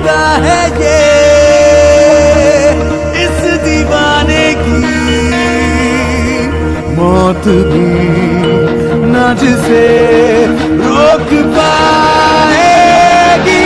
लगता है ये इस दीवाने की मौत भी ना जिसे रोक पाएगी।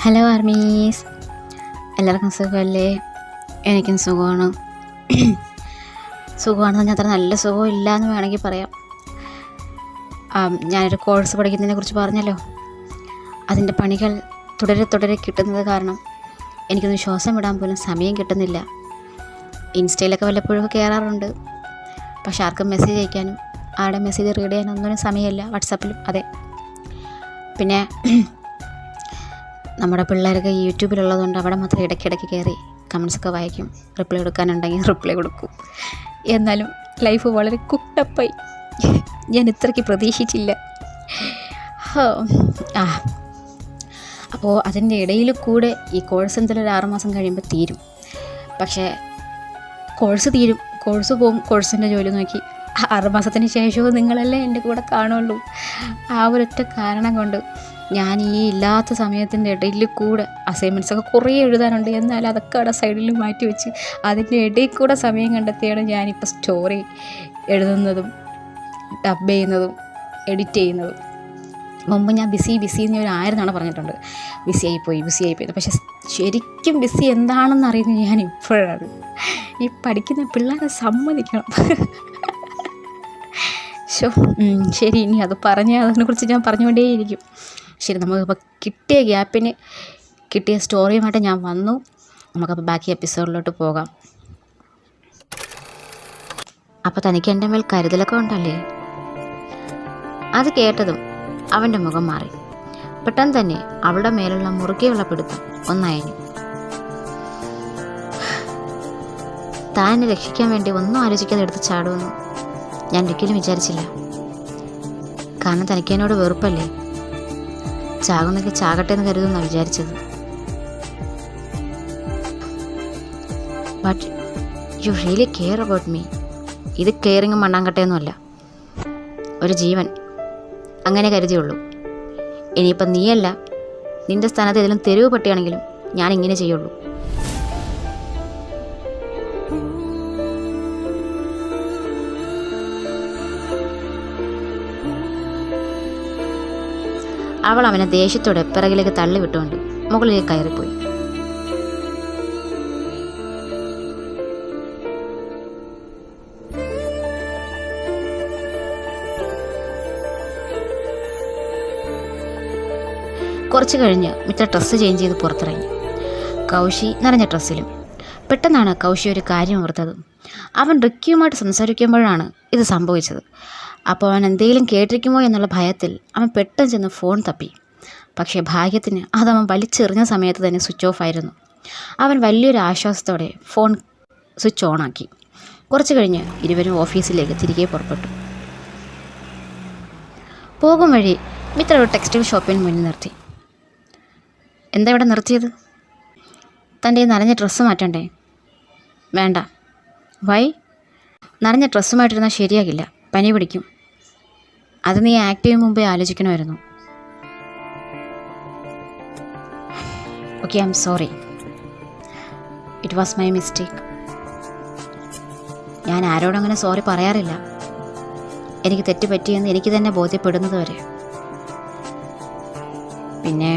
ഹലോ ആർമീസ്, എല്ലാവർക്കും സുഖമല്ലേ? എനിക്കും സുഖമാണ്. സുഖമാണെന്ന് പറഞ്ഞാൽ അത്ര നല്ല സുഖമില്ല എന്ന് വേണമെങ്കിൽ പറയാം. ഞാനൊരു കോഴ്സ് പഠിക്കുന്നതിനെ കുറിച്ച് പറഞ്ഞല്ലോ. അതിൻ്റെ പണികൾ തുടരെ കിട്ടുന്നത് കാരണം എനിക്കൊന്ന് ശ്വാസം വിടാൻ പോലും സമയം കിട്ടുന്നില്ല. ഇൻസ്റ്റയിലൊക്കെ വല്ലപ്പോഴും കയറാറുണ്ട്, പക്ഷെ ആർക്കും മെസ്സേജ് അയക്കാനും ആരുടെ മെസ്സേജ് റീഡ് ചെയ്യാനും ഒന്നും സമയമില്ല. വാട്സാപ്പിലും അതെ. പിന്നെ നമ്മുടെ പിള്ളേരൊക്കെ യൂട്യൂബിലുള്ളതുകൊണ്ട് അവിടെ മാത്രം ഇടയ്ക്കിടയ്ക്ക് കയറി കമൻസൊക്കെ വായിക്കും. റിപ്ലൈ കൊടുക്കാനുണ്ടെങ്കിൽ റിപ്ലൈ കൊടുക്കും. എന്നാലും ലൈഫ് വളരെ കുട്ടപ്പായി. ഞാൻ ഇത്രയ്ക്ക് പ്രതീക്ഷിച്ചില്ല. അപ്പോൾ അതിൻ്റെ ഇടയിൽ കൂടെ ഈ കോഴ്സ് എന്തായാലും ഒരു 6 മാസം കഴിയുമ്പോൾ തീരും. പക്ഷേ കോഴ്സ് തീരും, കോഴ്സ് പോവും, കോഴ്സിൻ്റെ ജോലി നോക്കി 6 മാസത്തിന് ശേഷവും നിങ്ങളല്ലേ എൻ്റെ കൂടെ കാണുള്ളൂ. ആ ഒരൊറ്റ കാരണം കൊണ്ട് ഞാൻ ഈ ഇല്ലാത്ത സമയത്തിൻ്റെ ഇടയിൽ കൂടെ അസൈൻമെൻറ്റ്സൊക്കെ കുറേ എഴുതാനുണ്ട്. എന്നാൽ അതൊക്കെ അവിടെ സൈഡിൽ മാറ്റി വെച്ച് അതിൻ്റെ ഇടയിൽ കൂടെ സമയം കണ്ടെത്തിയാണ് ഞാനിപ്പോൾ സ്റ്റോറി എഴുതുന്നതും ഡബ് ചെയ്യുന്നതും എഡിറ്റ് ചെയ്യുന്നതും. മുമ്പ് ഞാൻ ബിസി എന്ന് ഒരു 1000 തവണ പറഞ്ഞിട്ടുണ്ട്. ബിസിയായിപ്പോയി. പക്ഷെ ശരിക്കും ബിസി എന്താണെന്ന് അറിയുന്നത് ഞാൻ ഇപ്പോഴാണ്. ഈ പഠിക്കുന്ന പിള്ളേരെ സമ്മതിക്കണം. ശരി, ഇനി അത് അതിനെക്കുറിച്ച് ഞാൻ പറഞ്ഞുകൊണ്ടേയിരിക്കും. ശരി, നമുക്കിപ്പോൾ കിട്ടിയ ഗ്യാപ്പിന് കിട്ടിയ സ്റ്റോറിയുമായിട്ട് ഞാൻ വന്നു. നമുക്കപ്പോൾ ബാക്കി എപ്പിസോഡിലോട്ട് പോകാം. അപ്പോൾ തനിക്ക് എൻ്റെ മേൽ കരുതലൊക്കെ ഉണ്ടല്ലേ? അത് കേട്ടതും അവൻ്റെ മുഖം മാറി. പെട്ടെന്ന് തന്നെ അവളുടെ മേലുള്ള മുറുകെയുള്ള പിടുത്തം ഒന്നയഞ്ഞു. താൻ എന്നെ രക്ഷിക്കാൻ വേണ്ടി ഒന്നും ആലോചിക്കാതെ എടുത്ത് ചാടുമെന്ന് ഞാൻ ഒരിക്കലും വിചാരിച്ചില്ല. കാരണം തനിക്ക് എന്നോട് വെറുപ്പല്ലേ? ചാകുന്നൊക്കെ ചാകട്ടെ എന്ന് കരുതുന്നാണ് വിചാരിച്ചത്. But you really care about me. ഇത് കെയറിങ്ങും മണ്ണാങ്കട്ടയൊന്നുമല്ല, ഒരു ജീവൻ, അങ്ങനെ കരുതിയുള്ളൂ. ഇനിയിപ്പം നീയല്ല, നിൻ്റെ സ്ഥാനത്ത് ഏതെങ്കിലും തെരുവ് പട്ടിയാണെങ്കിലും ഞാൻ ഇങ്ങനെ ചെയ്യുള്ളൂ. അവൾ അവനെ ദേഷ്യത്തോടെ പിറകിലേക്ക് തള്ളിവിട്ടുകൊണ്ട് മുകളിലേക്ക് കയറിപ്പോയി. കുറച്ച് കഴിഞ്ഞ് മിത്ര ഡ്രസ്സ് ചേഞ്ച് ചെയ്ത് പുറത്തിറങ്ങി. കൗശി നനഞ്ഞ ഡ്രസ്സിലും. പെട്ടെന്നാണ് കൗശി ഒരു കാര്യം ഓർത്തത്. അവൻ റിക്കിയുമായിട്ട് സംസാരിക്കുമ്പോഴാണ് ഇത് സംഭവിച്ചത്. അപ്പോൾ അവൻ എന്തെങ്കിലും കേട്ടിരിക്കുമോ എന്നുള്ള ഭയത്തിൽ അവൻ പെട്ടെന്ന് ചെന്ന് ഫോൺ തപ്പി. പക്ഷേ ഭാഗ്യത്തിന് അതവൻ വലിച്ചെറിഞ്ഞ സമയത്ത് തന്നെ സ്വിച്ച് ഓഫ് ആയിരുന്നു. അവൻ വലിയൊരു ആശ്വാസത്തോടെ ഫോൺ സ്വിച്ച് ഓണാക്കി. കുറച്ച് കഴിഞ്ഞ് ഇരുവരും ഓഫീസിലേക്ക് തിരികെ പുറപ്പെട്ടു. പോകും വഴി മിത്ര ഒരു ടെക്സ്റ്റൈൽ ഷോപ്പിന് മുന്നിൽ നിർത്തി. എന്താ ഇവിടെ നിർത്തിയത്? തൻ്റെ നനഞ്ഞ ഡ്രസ്സ് മാറ്റണ്ടേ? വേണ്ട. വൈ? നനഞ്ഞ ഡ്രസ്സുമായിട്ടിരുന്നാൽ ശരിയാകില്ല, പനി പിടിക്കും. അത് നീ ആക്ട് ചെയ്യും മുമ്പേ ആലോചിക്കണമായിരുന്നു. Okay, I'm sorry. It was my mistake. ഞാൻ ആരോടും അങ്ങനെ സോറി പറയാറില്ല, എനിക്ക് തെറ്റ് പറ്റിയെന്ന് എനിക്ക് തന്നെ ബോധ്യപ്പെടുന്നത് വരെ. പിന്നെ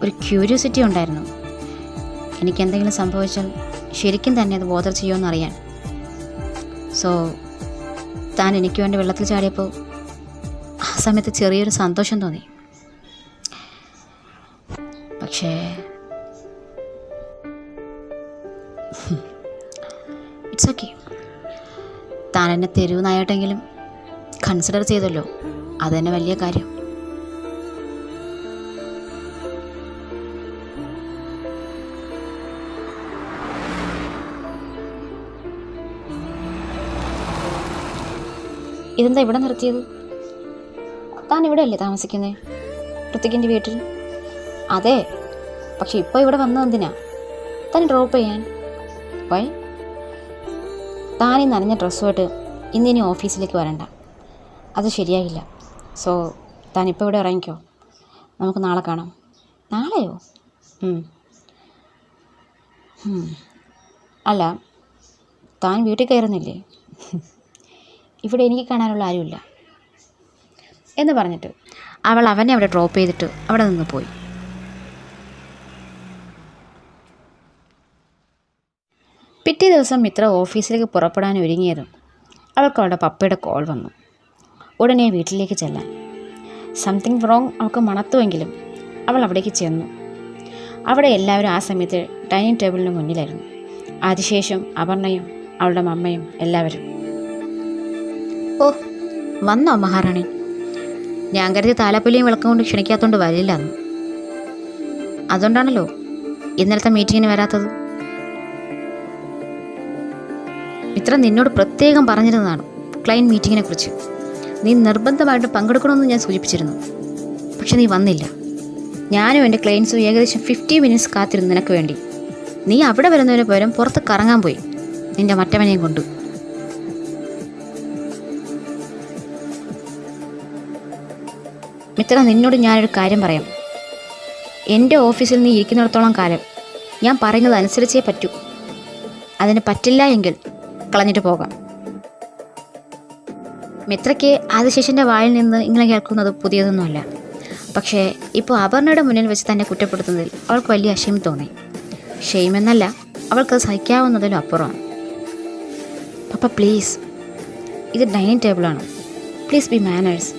ഒരു ക്യൂരിയോസിറ്റി ഉണ്ടായിരുന്നു, എനിക്കെന്തെങ്കിലും സംഭവിച്ചാൽ ശരിക്കും തന്നെ അത് ബോധർ ചെയ്യുമെന്നറിയാൻ. സോ താൻ എനിക്ക് വേണ്ടി വെള്ളത്തിൽ ചാടിയപ്പോൾ ആ സമയത്ത് ചെറിയൊരു സന്തോഷം തോന്നി. പക്ഷേ ഇറ്റ്സ് ഓക്കെ, താൻ എന്നെ തെരുവ് നായായിട്ടെങ്കിലും കൺസിഡർ ചെയ്തല്ലോ, അത് തന്നെ വലിയ കാര്യം. ഇതെന്താ ഇവിടെ നിർത്തിയത്? താൻ ഇവിടെ അല്ലേ താമസിക്കുന്നത്, ഋത്തിക്കിൻ്റെ വീട്ടിൽ? അതെ, പക്ഷെ ഇപ്പോൾ ഇവിടെ വന്നത് എന്തിനാ? താൻ ഡ്രോപ്പ് ചെയ്യാൻ? വൈ? താൻ ഈ നനഞ്ഞ ഡ്രസ്സുമായിട്ട് ഇന്നിനി ഓഫീസിലേക്ക് വരണ്ട, അത് ശരിയായില്ല. സോ താൻ ഇപ്പോൾ ഇവിടെ ഇറങ്ങിക്കോ, നമുക്ക് നാളെ കാണാം. നാളെയോ? അല്ല, താൻ വീട്ടിൽ കയറുന്നില്ലേ? ഇവിടെ എനിക്ക് കാണാനുള്ള ആരുമില്ല എന്ന് പറഞ്ഞിട്ട് അവൾ അവനെ അവിടെ ഡ്രോപ്പ് ചെയ്തിട്ട് അവിടെ നിന്ന് പോയി. പിറ്റേ ദിവസം മിത്ര ഓഫീസിലേക്ക് പുറപ്പെടാൻ ഒരുങ്ങിയതും അവൾക്ക് അവളുടെ പപ്പയുടെ കോൾ വന്നു. ഉടനെ വീട്ടിലേക്ക് ചെല്ലാൻ. സംതിങ് റോങ് അവൾക്ക് മണത്തുവെങ്കിലും അവൾ അവിടേക്ക് ചെന്നു. അവിടെ എല്ലാവരും ആ സമയത്ത് ഡൈനിങ് ടേബിളിന് മുന്നിലായിരുന്നു. അതിനുശേഷം അപർണയും അവളുടെ മമ്മയും എല്ലാവരും. ഓ, വന്നോ മഹാറാണി? ഞാൻ കരുതി താലപ്പൊലിയും വിളക്കം കൊണ്ട് ക്ഷണിക്കാത്തതുകൊണ്ട് വരില്ല എന്ന്. അതുകൊണ്ടാണല്ലോ ഇന്നലത്തെ മീറ്റിങ്ങിന് വരാത്തത്. മിത്ര നിന്നോട് പ്രത്യേകം പറഞ്ഞിരുന്നതാണ് ക്ലയൻറ്റ് മീറ്റിങ്ങിനെ കുറിച്ച്. നീ നിർബന്ധമായിട്ട് പങ്കെടുക്കണമെന്ന് ഞാൻ സൂചിപ്പിച്ചിരുന്നു. പക്ഷെ നീ വന്നില്ല. ഞാനും എൻ്റെ ക്ലയൻസും ഏകദേശം 50 മിനിറ്റ്സ് കാത്തിരുന്നു നിനക്ക് വേണ്ടി. നീ അവിടെ വരുന്നതിന് പകരം പുറത്ത് കറങ്ങാൻ പോയി നിൻ്റെ മറ്റവനെയും കൊണ്ട്. മിത്ര, നിന്നോട് ഞാനൊരു കാര്യം പറയാം. എൻ്റെ ഓഫീസിൽ നീ ഇരിക്കുന്നിടത്തോളം കാലം ഞാൻ പറയുന്നത് അനുസരിച്ചേ പറ്റൂ. അതിന് പറ്റില്ല എങ്കിൽ കളഞ്ഞിട്ട് പോകാം. മിത്രയ്ക്ക് ആദിശേഷൻ്റെ വായിൽ നിന്ന് ഇങ്ങനെ കേൾക്കുന്നത് പുതിയതൊന്നുമല്ല. പക്ഷേ ഇപ്പോൾ അപർണയുടെ മുന്നിൽ വെച്ച് തന്നെ കുറ്റപ്പെടുത്തുന്നതിൽ അവൾക്ക് വലിയ അഷീം തോന്നി. ഷെയിം എന്നല്ല, അവൾക്കത് സഹിക്കാവുന്നതിലും അപ്പുറമാണ്. പപ്പ പ്ലീസ്, ഇത് ഡൈനിങ് ടേബിളാണ്. Please be manners.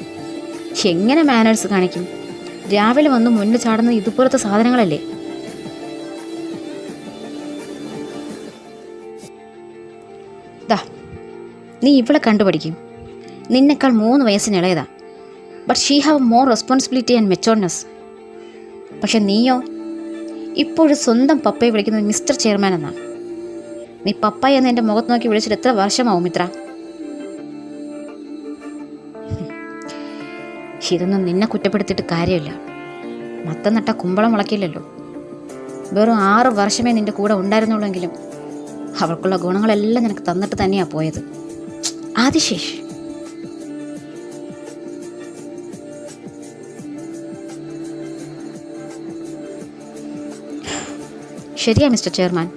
എങ്ങനെ മാനേഴ്സ് കാണിക്കും? രാവിലെ വന്ന് മുന്നിൽ ചാടുന്ന ഇതുപോലത്തെ സാധനങ്ങളല്ലേ? ദാ, നീ ഇവളെ കണ്ടുപഠിക്കും. നിന്നെക്കാൾ 3 വയസ്സിന് ഇളയതാ. But she have more responsibility and matureness. പക്ഷെ നീയോ ഇപ്പോഴും സ്വന്തം പപ്പയെ വിളിക്കുന്നത് മിസ്റ്റർ ചെയർമാൻ എന്നാണ്. നീ പപ്പ എന്ന് എൻ്റെ മുഖത്ത് നോക്കി വിളിച്ചിട്ട് എത്ര വർഷമാവും മിത്ര? ഇതൊന്നും നിന്നെ കുറ്റപ്പെടുത്തിയിട്ട് കാര്യമില്ല. മത്തം നട്ട കുമ്പളം മുളക്കില്ലല്ലോ. വെറും 6 വർഷമേ നിൻ്റെ കൂടെ ഉണ്ടായിരുന്നുള്ളെങ്കിലും അവൾക്കുള്ള ഗുണങ്ങളെല്ലാം നിനക്ക് തന്നിട്ട് തന്നെയാണ് പോയത്. ആദിശേഷ്, ശരിയാ മിസ്റ്റർ ചെയർമാൻ,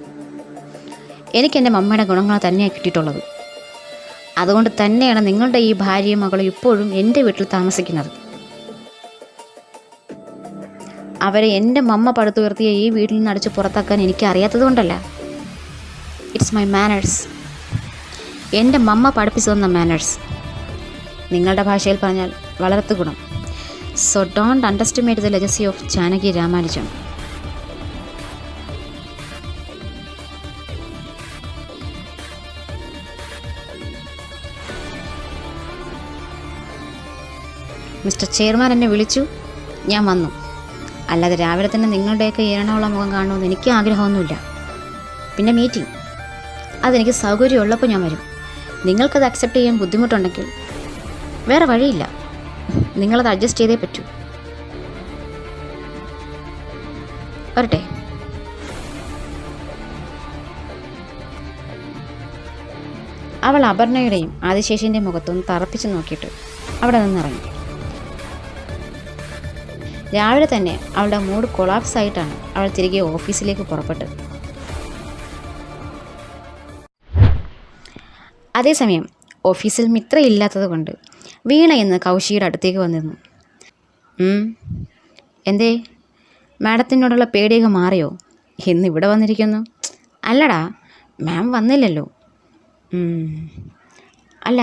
എനിക്ക് എൻ്റെ മമ്മയുടെ ഗുണങ്ങൾ തന്നെയാണ് കിട്ടിയിട്ടുള്ളത്. അതുകൊണ്ട് തന്നെയാണ് നിങ്ങളുടെ ഈ ഭാര്യയും മകളും ഇപ്പോഴും എൻ്റെ വീട്ടിൽ താമസിക്കുന്നത്. അവരെ എൻ്റെ മമ്മ പടുത്തുയർത്തിയ ഈ വീട്ടിൽ നിന്ന് അടിച്ച് പുറത്താക്കാൻ എനിക്ക് അറിയാത്തത് കൊണ്ടല്ല. It's my manners. എൻ്റെ മമ്മ പഠിപ്പിച്ചു തന്ന മാനേഴ്സ്. നിങ്ങളുടെ ഭാഷയിൽ പറഞ്ഞാൽ വളർത്തു ഗുണം. So don't underestimate the legacy of Janaki Ramanujam. Mister chairman എന്നെ വിളിച്ചു, ഞാൻ വന്നു. അല്ലാതെ രാവിലെ തന്നെ നിങ്ങളുടെയൊക്കെ ഏറണമുള്ള മുഖം കാണണമെന്ന് എനിക്ക് ആഗ്രഹമൊന്നുമില്ല. പിന്നെ മീറ്റിംഗ്, അതെനിക്ക് സൗകര്യമുള്ളപ്പോൾ ഞാൻ വരും. നിങ്ങൾക്കത് അക്സെപ്റ്റ് ചെയ്യാൻ ബുദ്ധിമുട്ടുണ്ടെങ്കിൽ വേറെ വഴിയില്ല, നിങ്ങളത് അഡ്ജസ്റ്റ് ചെയ്തേ പറ്റൂ. വരട്ടെ. അവൾ അപർണയുടെയും ആദിശേഷിൻ്റെ മുഖത്തൊന്ന് തറപ്പിച്ച് നോക്കിയിട്ട് അവിടെ നിന്നിറങ്ങി. രാവിലെ തന്നെ അവളുടെ മൂഡ് കൊളാപ്സ് ആയിട്ടാണ് അവൾ തിരികെ ഓഫീസിലേക്ക് പുറപ്പെട്ടത്. അതേസമയം ഓഫീസിൽ മിത്ര ഇല്ലാത്തത് കൊണ്ട് വീണ എന്ന് കൗശിയുടെ അടുത്തേക്ക് വന്നിരുന്നു. എന്തേ, മാഡത്തിനോടുള്ള പേടിയൊക്കെ മാറിയോ? ഇന്നിവിടെ വന്നിരിക്കുന്നു. അല്ലടാ, മാം വന്നില്ലല്ലോ. അല്ല,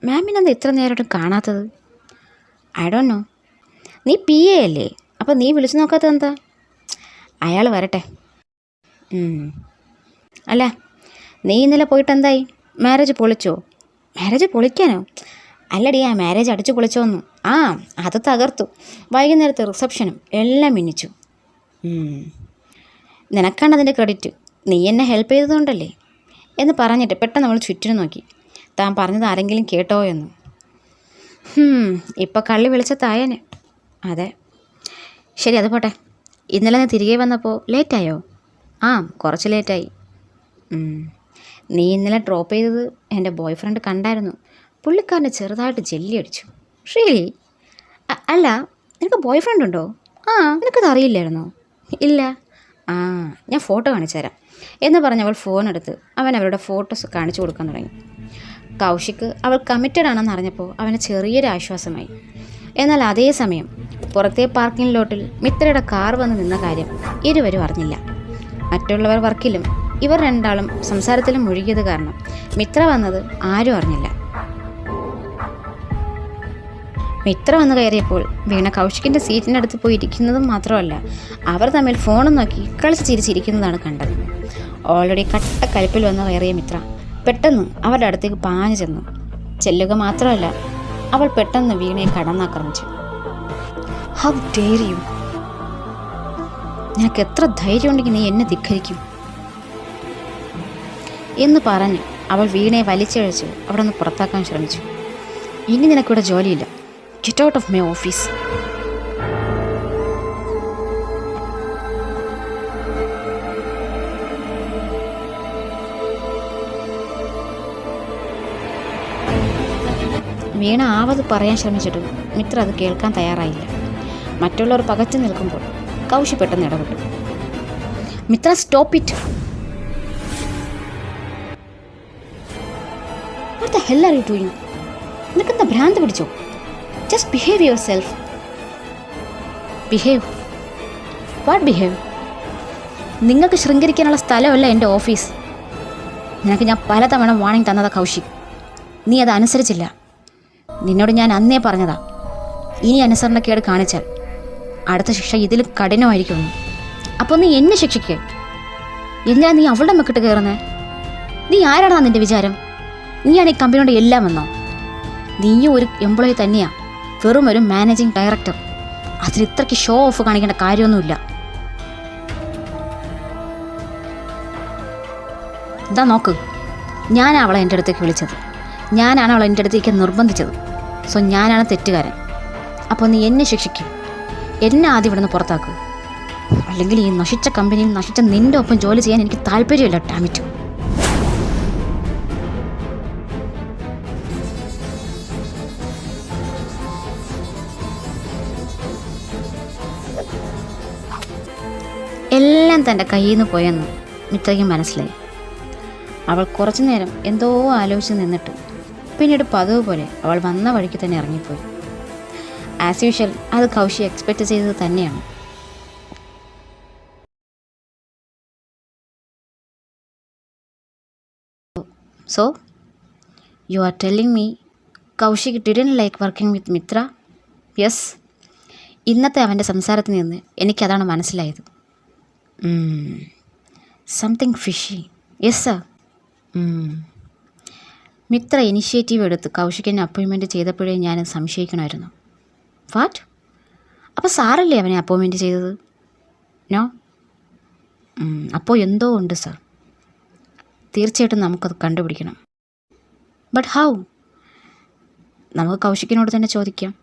മാമിനെന്താ ഇത്ര നേരമായിട്ടും കാണാത്തത്? I don't know. നീ PA അല്ലേ, അപ്പോൾ നീ വിളിച്ചു നോക്കാത്തത് എന്താ? അയാൾ വരട്ടെ. അല്ല, നീ ഇന്നലെ പോയിട്ട് എന്തായി? മാരേജ് പൊളിച്ചോ? മാരേജ് പൊളിക്കാനോ? അല്ലടി, ആ മാരേജ് അടിച്ചു പൊളിച്ചോന്നു. ആ, അത് തകർത്തു. വൈകുന്നേരത്തെ റിസപ്ഷനും എല്ലാം മിന്നിച്ചു. നിനക്കാണ് അതിൻ്റെ ക്രെഡിറ്റ്. നീ എന്നെ ഹെൽപ്പ് ചെയ്തതുകൊണ്ടല്ലേ എന്ന് പറഞ്ഞിട്ട് പെട്ടെന്ന് അവൾ ചുറ്റിനും നോക്കി. താൻ പറഞ്ഞത് ആരെങ്കിലും കേട്ടോ എന്ന്. ഇപ്പോൾ കള്ളി വിളിച്ചതായനെ. അതെ, ശരി, അത് പോട്ടെ. ഇന്നലെ നീ തിരികെ വന്നപ്പോൾ ലേറ്റായോ? ആ, കുറച്ച് ലേറ്റായി. നീ ഇന്നലെ ഡ്രോപ്പ് ചെയ്തത് എൻ്റെ ബോയ് ഫ്രണ്ട് കണ്ടായിരുന്നു. പുള്ളിക്കാരനെ ചെറുതായിട്ട് ജെല്ലി അടിച്ചു. റിയലി? അല്ല, നിനക്ക് ബോയ് ഫ്രണ്ട് ഉണ്ടോ? ആ, നിനക്കത് അറിയില്ലായിരുന്നോ? ഇല്ല. ആ, ഞാൻ ഫോട്ടോ കാണിച്ചു തരാം എന്ന് പറഞ്ഞ് അവൾ ഫോണെടുത്ത് അവൻ അവരുടെ ഫോട്ടോസ് കാണിച്ചു കൊടുക്കാൻ തുടങ്ങി. കൗശിക്ക് അവൾ കമ്മിറ്റഡ് ആണെന്ന് അറിഞ്ഞപ്പോൾ അവന് ചെറിയൊരു ആശ്വാസമായി. എന്നാൽ അതേസമയം പുറത്തെ പാർക്കിംഗ് ലോട്ടിൽ മിത്രയുടെ കാർ വന്ന് നിന്ന കാര്യം ഇരുവരും അറിഞ്ഞില്ല. മറ്റുള്ളവർ വർക്കിലും ഇവർ രണ്ടാളും സംസാരത്തിലും മുഴുകിയത് കാരണം മിത്ര വന്നത് ആരും അറിഞ്ഞില്ല. മിത്ര വന്ന് കയറിയപ്പോൾ വീണ കൗശിക്കിൻ്റെ സീറ്റിനടുത്ത് പോയി ഇരിക്കുന്നതും മാത്രമല്ല, അവർ തമ്മിൽ ഫോണും നോക്കി കളിച്ച് ചിരിച്ചിരിക്കുന്നതാണ് കണ്ടത്. ഓൾറെഡി കട്ട കലിപ്പിൽ വന്ന് കയറിയ മിത്ര പെട്ടെന്ന് അവരുടെ അടുത്തേക്ക് പാഞ്ഞു ചെന്നു. ചെല്ലുക മാത്രമല്ല, അവൾ പെട്ടെന്ന് വീണയെ കടന്നാക്രമിച്ചു. How dare you! നിനക്ക് എത്ര ധൈര്യമുണ്ടെങ്കിൽ നീ എന്നെ ധിക്കരിക്കും എന്ന് പറഞ്ഞ് അവൾ വീണയെ വലിച്ചഴിച്ച് അവിടെ നിന്ന് പുറത്താക്കാൻ ശ്രമിച്ചു. ഇനി നിനക്കിവിടെ ജോലിയില്ല. Get out of my office. Veena ആവത് പറയാൻ ശ്രമിച്ചിട്ടും മിത്ര അത് കേൾക്കാൻ തയ്യാറായില്ല. മറ്റുള്ളവർ പകച്ചു നിൽക്കുമ്പോൾ കൗശി പെട്ടെന്ന് ഇടപെട്ടു. Mitra, stop it! What the hell are you doing? നിനക്കെന്താ ഭ്രാന്ത് പിടിച്ചോ? Just behave yourself. Behave? What behave? നിങ്ങൾക്ക് ശൃംഗരിക്കാനുള്ള സ്ഥലമല്ല എൻ്റെ ഓഫീസ്. നിനക്ക് ഞാൻ പലതവണ വാണിംഗ് തന്നതാ കൗശിക്. നീ അത് അനുസരിച്ചില്ല. നിന്നോട് ഞാൻ അന്നേ പറഞ്ഞതാ, ഇനി അനുസരണക്കേട് കാണിച്ചാൽ അടുത്ത ശിക്ഷ ഇതിലും കഠിനമായിരിക്കുമെന്ന്. അപ്പോൾ നീ എന്നെ ശിക്ഷിക്കേ? എന്തിനാ നീ അവളുടെ മെക്കിട്ട് കയറുന്നേ? നീ ആരാണെന്നാ നിൻ്റെ വിചാരം? നീയാണ് ഈ കമ്പനിയുടെ എല്ലാം എന്നോ? നീയും ഒരു എംപ്ലോയി തന്നെയാ, വെറും ഒരു മാനേജിങ് ഡയറക്ടർ. അതിൽ ഇത്രയ്ക്ക് ഷോ ഓഫ് കാണിക്കേണ്ട കാര്യമൊന്നുമില്ല. ഇതാ നോക്ക്, ഞാനാണ് അവളെ എൻ്റെ അടുത്തേക്ക് വിളിച്ചത്, ഞാനാണ് അവളെ എൻ്റെ അടുത്തേക്ക് നിർബന്ധിച്ചത്. സോ ഞാനാണ് തെറ്റുകാരൻ. അപ്പോൾ നീ എന്നെ ശിക്ഷിക്കും. എന്നെ ആദ്യം ഇവിടെ നിന്ന് പുറത്താക്കുക. അല്ലെങ്കിൽ ഈ നശിച്ച കമ്പനിയിൽ നശിച്ച നിൻ്റെ ഒപ്പം ജോലി ചെയ്യാൻ എനിക്ക് താല്പര്യമില്ല. ഡാമിറ്റ്. എല്ലാം തൻ്റെ കയ്യിൽ നിന്ന് പോയെന്ന് മിത്രയ്ക്ക് മനസ്സിലായി. അവൾ കുറച്ചു നേരം എന്തോ ആലോചിച്ച് നിന്നിട്ട് പിന്നീട് പതിവ് പോലെ അവൾ വന്ന വഴിക്ക് തന്നെ ഇറങ്ങിപ്പോയി. ആസ് യൂഷ്വൽ അത് കൗശി എക്സ്പെക്റ്റ് ചെയ്തത് തന്നെയാണ്. So you are telling me Kaushik didn't like working with Mitra? Yes, ഇന്നത്തെ അവൻ്റെ സംസാരത്തിൽ നിന്ന് എനിക്കതാണ് മനസ്സിലായത്. Something fishy. Yes sir. Mitra initiative എടുത്ത് കൗശിക്കിനെ അപ്പോയിൻമെൻറ്റ് ചെയ്തപ്പോഴേ ഞാൻ സംശയിക്കണമായിരുന്നു. വാട്ട്? അപ്പോൾ സാറല്ലേ അവനെ അപ്പോയിൻമെൻറ്റ് ചെയ്തത്? നോ. അപ്പോൾ എന്തോ ഉണ്ട് സർ. തീർച്ചയായിട്ടും നമുക്കത് കണ്ടുപിടിക്കണം. But how? നമുക്ക് കൗശിക്കിനോട് തന്നെ ചോദിക്കാം.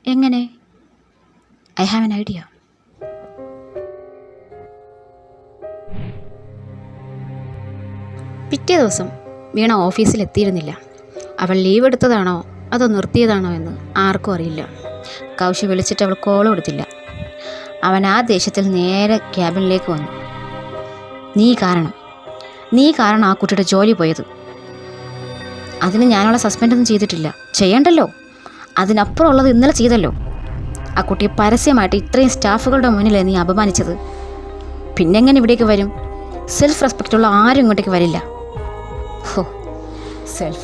എങ്ങനെ? I have an idea. പിറ്റേ ദിവസം വീണ ഓഫീസിലെത്തിയിരുന്നില്ല. അവൾ ലീവ് എടുത്തതാണോ അതോ നിർത്തിയതാണോ എന്ന് ആർക്കും അറിയില്ല. കൗശി വിളിച്ചിട്ട് അവൾ കോൾ കൊടുത്തില്ല. അവൻ ആ ദേഷ്യത്തിൽ നേരെ ക്യാബിനിലേക്ക് വന്നു. നീ കാരണം ആ കുട്ടിയുടെ ജോലി പോയത്. അതിന് ഞാനവളെ സസ്പെൻഡൊന്നും ചെയ്തിട്ടില്ല. ചെയ്യണ്ടല്ലോ. അതിനപ്പുറമുള്ളത് ഇന്നലെ ചെയ്തല്ലോ. ആ കുട്ടിയെ പരസ്യമായിട്ട് ഇത്രയും സ്റ്റാഫുകളുടെ മുന്നിലേ നീ അപമാനിച്ചത്. പിന്നെങ്ങനെ ഇവിടേക്ക് വരും? സെൽഫ് റെസ്പെക്റ്റുള്ള ആരും ഇങ്ങോട്ടേക്ക് വരില്ല. ഹോ, സെൽഫ്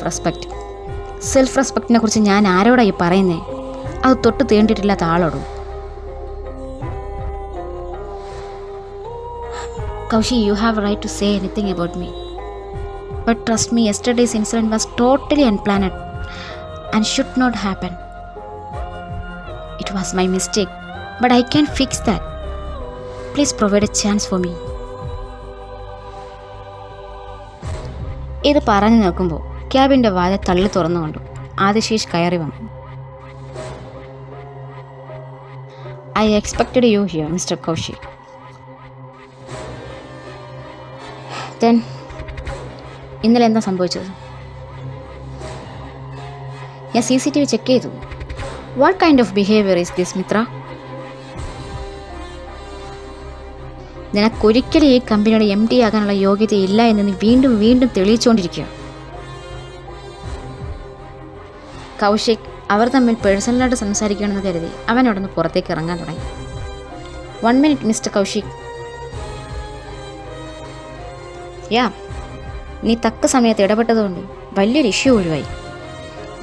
റെസ്പെക്റ്റിനെ കുറിച്ച് ഞാൻ ആരോടായി പറയുന്നേ? അത് തൊട്ട് തേണ്ടിട്ടില്ലാത്ത ആളോടും. Kaushi, you have right to say anything about me. But trust me, yesterday's incident was totally unplanned and should not happen. It was my mistake, but I can fix that. Please provide a chance for me. ഇത് പറഞ്ഞു നിൽക്കുമ്പോൾ ക്യാബിൻ്റെ വാല തള്ളി തുറന്നുകൊണ്ടു ആദിശേഷ് കയറി വന്നു. I expected you here, Mr. Kaushik. Then, ഇന്നലെ എന്താ സംഭവിച്ചത്? ഞാൻ CCTV ചെക്ക് ചെയ്തു. What kind of behaviour is this Mithra? നിനക്കൊരിക്കലും ഈ കമ്പനിയുടെ MD ആകാനുള്ള യോഗ്യതയില്ല എന്ന് നീ വീണ്ടും വീണ്ടും തെളിയിച്ചുകൊണ്ടിരിക്കുക. കൗശിക് അവർ തമ്മിൽ പേഴ്സണലായിട്ട് സംസാരിക്കണമെന്ന് കരുതി അവൻ അവിടെ നിന്ന് പുറത്തേക്ക് ഇറങ്ങാൻ തുടങ്ങി. 1 minute, മിസ്റ്റർ കൗശിക്. നീ തക്ക സമയത്ത് ഇടപെട്ടതുകൊണ്ട് വലിയൊരു ഇഷ്യൂ ഒഴിവായി.